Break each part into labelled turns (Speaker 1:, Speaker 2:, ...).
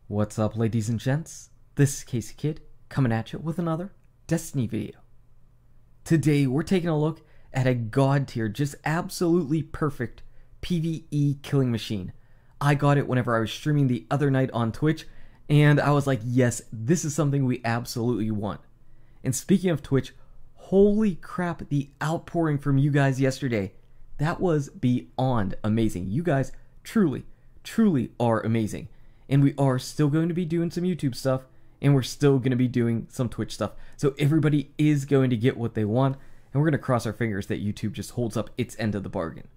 Speaker 1: What's up, ladies and gents? This is KSigKid coming at you with another Destiny video. Today we're taking a look at a god tier, just absolutely perfect PVE killing machine. I got it whenever I was streaming the other night on Twitch, and I was like, yes, this is something we absolutely want. And speaking of Twitch, holy crap, the outpouring from you guys yesterday, that was beyond amazing. You guys truly are amazing. And we are still going to be doing some YouTube stuff, and we're still going to be doing some Twitch stuff. So everybody is going to get what they want, and we're going to cross our fingers that YouTube just holds up its end of the bargain.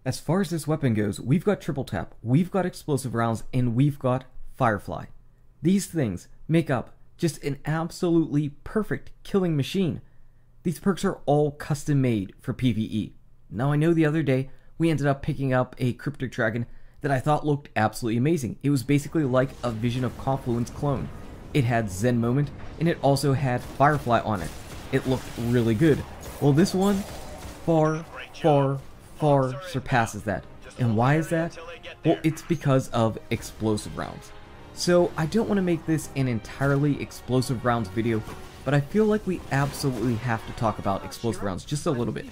Speaker 1: As far as this weapon goes, we've got triple tap, we've got explosive rounds, and we've got firefly. These things make up just an absolutely perfect killing machine. These perks are all custom made for PvE. Now I know the other day we ended up picking up a Cryptic Dragon that I thought looked absolutely amazing. It was basically like a Vision of Confluence clone. It had Zen Moment, and it also had Firefly on it. It looked really good. Well, this one far surpasses that. And why is that? Well, it's because of explosive rounds. So I don't want to make this an entirely explosive rounds video, but I feel like we absolutely have to talk about explosive rounds just a little bit,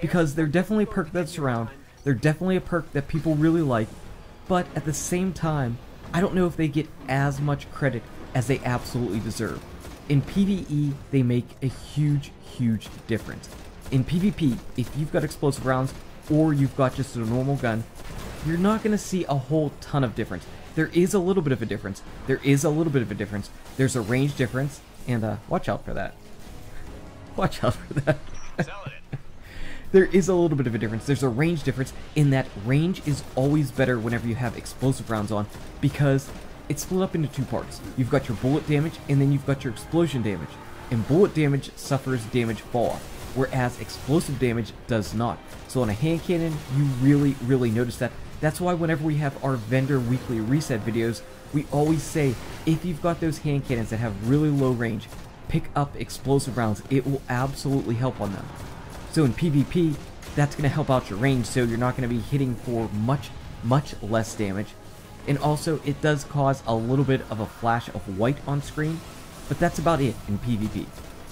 Speaker 1: because they're definitely a perk that's around, they're definitely a perk that people really like, but at the same time, I don't know if they get as much credit as they absolutely deserve. In PvE, they make a huge difference. In PvP, if you've got explosive rounds, or you've got just a normal gun, you're not going to see a whole ton of difference. There is a little bit of a difference. There's a range difference, and watch out for that. Watch out for that. There is a little bit of a difference. There's a range difference in that range is always better whenever you have explosive rounds on, because it's split up into two parts. You've got your bullet damage, and then you've got your explosion damage. And bullet damage suffers damage fall off, whereas explosive damage does not. So on a hand cannon, you really notice that. That's why whenever we have our vendor weekly reset videos, we always say, if you've got those hand cannons that have really low range, pick up explosive rounds. It will absolutely help on them. So in PvP, that's going to help out your range, so you're not going to be hitting for much less damage. And also, it does cause a little bit of a flash of white on screen, but that's about it in PvP.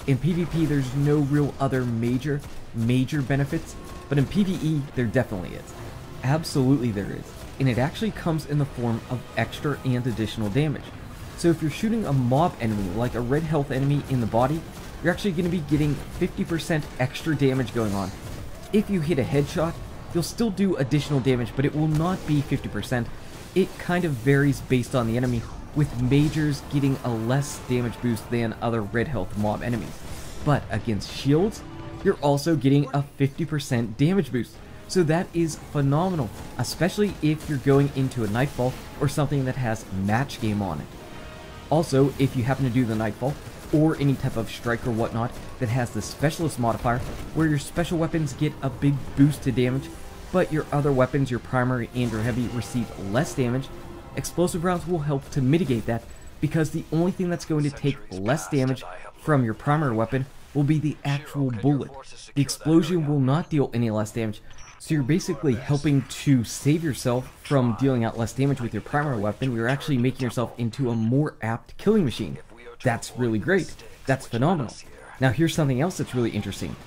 Speaker 1: In PvP, there's no real other major benefits, but in PvE, there definitely is. Absolutely there is. And it actually comes in the form of extra and additional damage. So if you're shooting a mob enemy, like a red health enemy in the body, you're actually going to be getting 50% extra damage going on. If you hit a headshot, you'll still do additional damage, but it will not be 50%. It kind of varies based on the enemy, with majors getting a less damage boost than other red health mob enemies. But against shields, you're also getting a 50% damage boost. So that is phenomenal, especially if you're going into a Nightfall or something that has match game on it. Also, if you happen to do the Nightfall, or any type of strike or whatnot that has the specialist modifier, where your special weapons get a big boost to damage, but your other weapons, your primary and your heavy, receive less damage, explosive rounds will help to mitigate that, because the only thing that's going to take less damage from your primary weapon will be the actual bullet. The explosion will not deal any less damage, so you're basically helping to save yourself from dealing out less damage with your primary weapon. You're actually making yourself into a more apt killing machine. That's really great. That's phenomenal. Now here's something else that's really interesting.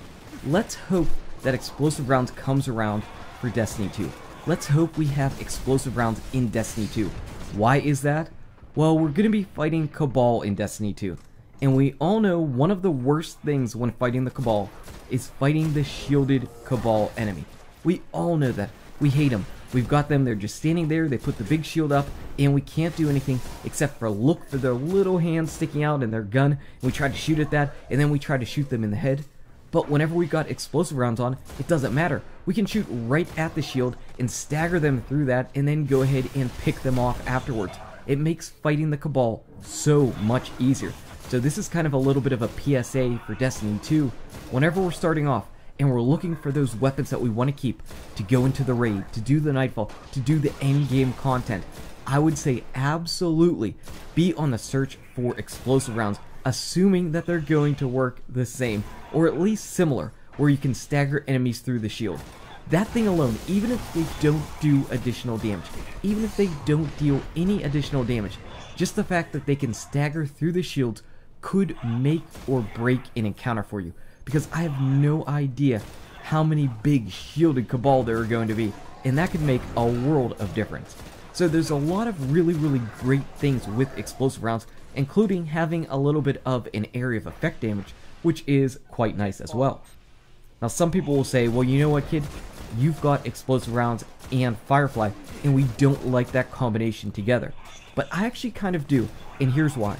Speaker 1: Let's hope that explosive rounds comes around for Destiny 2. Let's hope we have explosive rounds in Destiny 2. Why is that? Well, we're going to be fighting Cabal in Destiny 2. And we all know one of the worst things when fighting the Cabal is fighting the shielded Cabal enemy. We all know that. We hate them. We've got them, they're just standing there, they put the big shield up, and we can't do anything except for look for their little hands sticking out and their gun, and we try to shoot at that, and then we try to shoot them in the head. But whenever we got explosive rounds on, it doesn't matter. We can shoot right at the shield and stagger them through that, and then go ahead and pick them off afterwards. It makes fighting the Cabal so much easier. So this is kind of a little bit of a PSA for Destiny 2. Whenever we're starting off, and we're looking for those weapons that we want to keep to go into the raid, to do the Nightfall, to do the endgame content, I would say absolutely be on the search for explosive rounds, assuming that they're going to work the same, or at least similar, where you can stagger enemies through the shield. That thing alone, even if they don't do additional damage, even if they don't deal any additional damage, just the fact that they can stagger through the shields could make or break an encounter for you, because I have no idea how many big shielded Cabal there are going to be, and that could make a world of difference. So there's a lot of really great things with explosive rounds, including having a little bit of an area of effect damage, which is quite nice as well. Now some people will say, well, you know what, kid, you've got explosive rounds and firefly, and we don't like that combination together. But I actually kind of do, and here's why.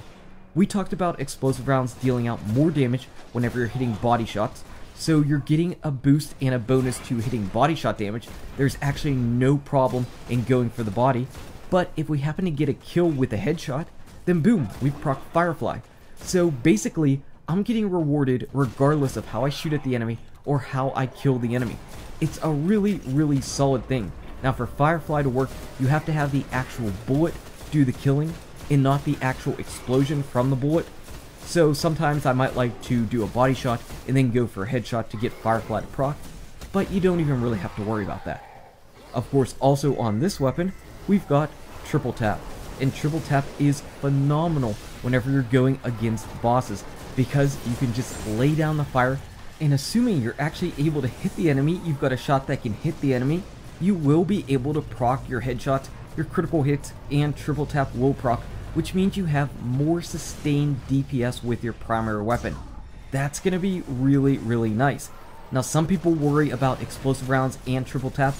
Speaker 1: We talked about explosive rounds dealing out more damage whenever you're hitting body shots, so you're getting a boost and a bonus to hitting body shot damage. There's actually no problem in going for the body, but if we happen to get a kill with a headshot, then boom, we've proc firefly. So basically, I'm getting rewarded regardless of how I shoot at the enemy or how I kill the enemy. It's a really solid thing. Now for firefly to work, you have to have the actual bullet do the killing and not the actual explosion from the bullet. So sometimes I might like to do a body shot and then go for a headshot to get firefly to proc, but you don't even really have to worry about that. Of course, also on this weapon, we've got triple tap, and triple tap is phenomenal whenever you're going against bosses, because you can just lay down the fire, and assuming you're actually able to hit the enemy, you've got a shot that can hit the enemy, you will be able to proc your headshots, your critical hits, and triple tap will proc, which means you have more sustained DPS with your primary weapon. That's going to be really nice. Now some people worry about explosive rounds and triple tap.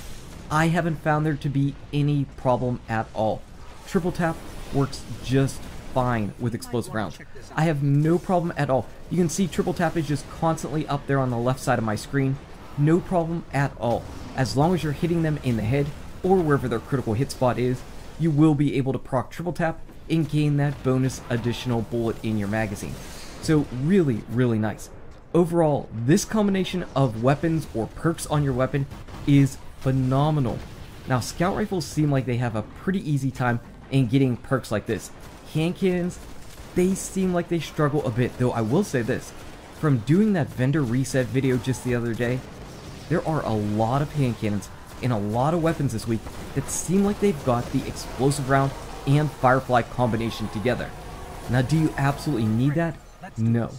Speaker 1: I haven't found there to be any problem at all. Triple tap works just fine with explosive rounds. I have no problem at all. You can see triple tap is just constantly up there on the left side of my screen. No problem at all. As long as you're hitting them in the head or wherever their critical hit spot is, you will be able to proc triple tap and gain that bonus additional bullet in your magazine. So really nice. Overall, this combination of weapons or perks on your weapon is phenomenal. Now scout rifles seem like they have a pretty easy time in getting perks like this. Hand cannons, they seem like they struggle a bit, though I will say this. From doing that vendor reset video just the other day, there are a lot of hand cannons and a lot of weapons this week that seem like they've got the explosive round and firefly combination together. Now do you absolutely need that? No.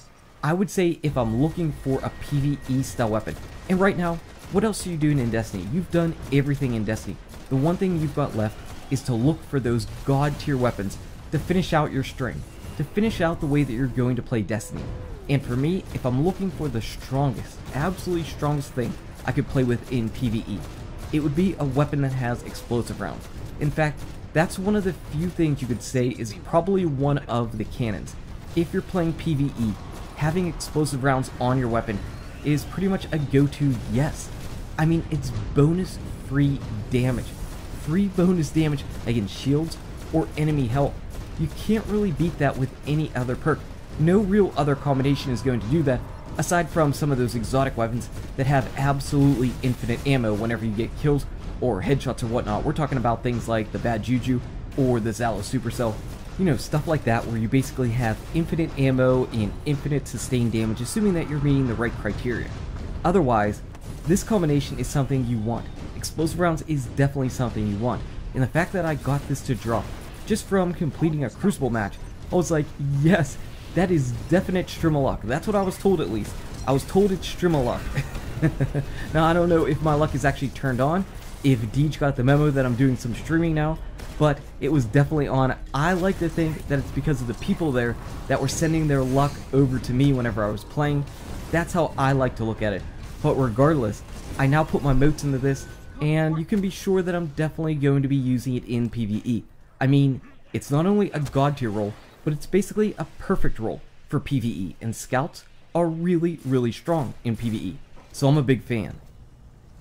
Speaker 1: I would say if I'm looking for a PVE style weapon, and right now, what else are you doing in Destiny? You've done everything in Destiny. The one thing you've got left is to look for those god tier weapons to finish out your string, to finish out the way that you're going to play Destiny. And for me, if I'm looking for the strongest, absolutely strongest thing I could play with in PvE, it would be a weapon that has explosive rounds. In fact, that's one of the few things you could say is probably one of the cannons. If you're playing PvE, having explosive rounds on your weapon is pretty much a go-to yes. I mean, it's bonus free damage. Free bonus damage against shields or enemy health. You can't really beat that with any other perk. No real other combination is going to do that, aside from some of those exotic weapons that have absolutely infinite ammo whenever you get kills or headshots or whatnot. We're talking about things like the Bad Juju or the Zalo Supercell. You know, stuff like that where you basically have infinite ammo and infinite sustained damage, assuming that you're meeting the right criteria. Otherwise, this combination is something you want. Explosive rounds is definitely something you want. And the fact that I got this to drop just from completing a Crucible match, I was like, yes, that is definite stream of luck. That's what I was told, at least. I was told it's stream of luck. Now, I don't know if my luck is actually turned on, if Deej got the memo that I'm doing some streaming now, but it was definitely on. I like to think that it's because of the people there that were sending their luck over to me whenever I was playing. That's how I like to look at it. But regardless, I now put my motes into this, and you can be sure that I'm definitely going to be using it in PvE. I mean, it's not only a god tier role, but it's basically a perfect role for PvE, and scouts are really strong in PvE, so I'm a big fan.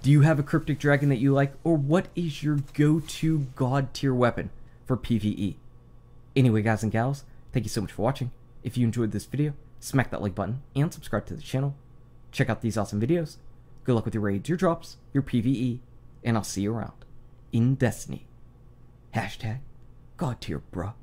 Speaker 1: Do you have a Cryptic Dragon that you like, or what is your go-to god tier weapon for PvE? Anyway, guys and gals, thank you so much for watching. If you enjoyed this video, smack that like button and subscribe to the channel. Check out these awesome videos. Good luck with your raids, your drops, your PvE, and I'll see you around in Destiny. # God tier, bruh.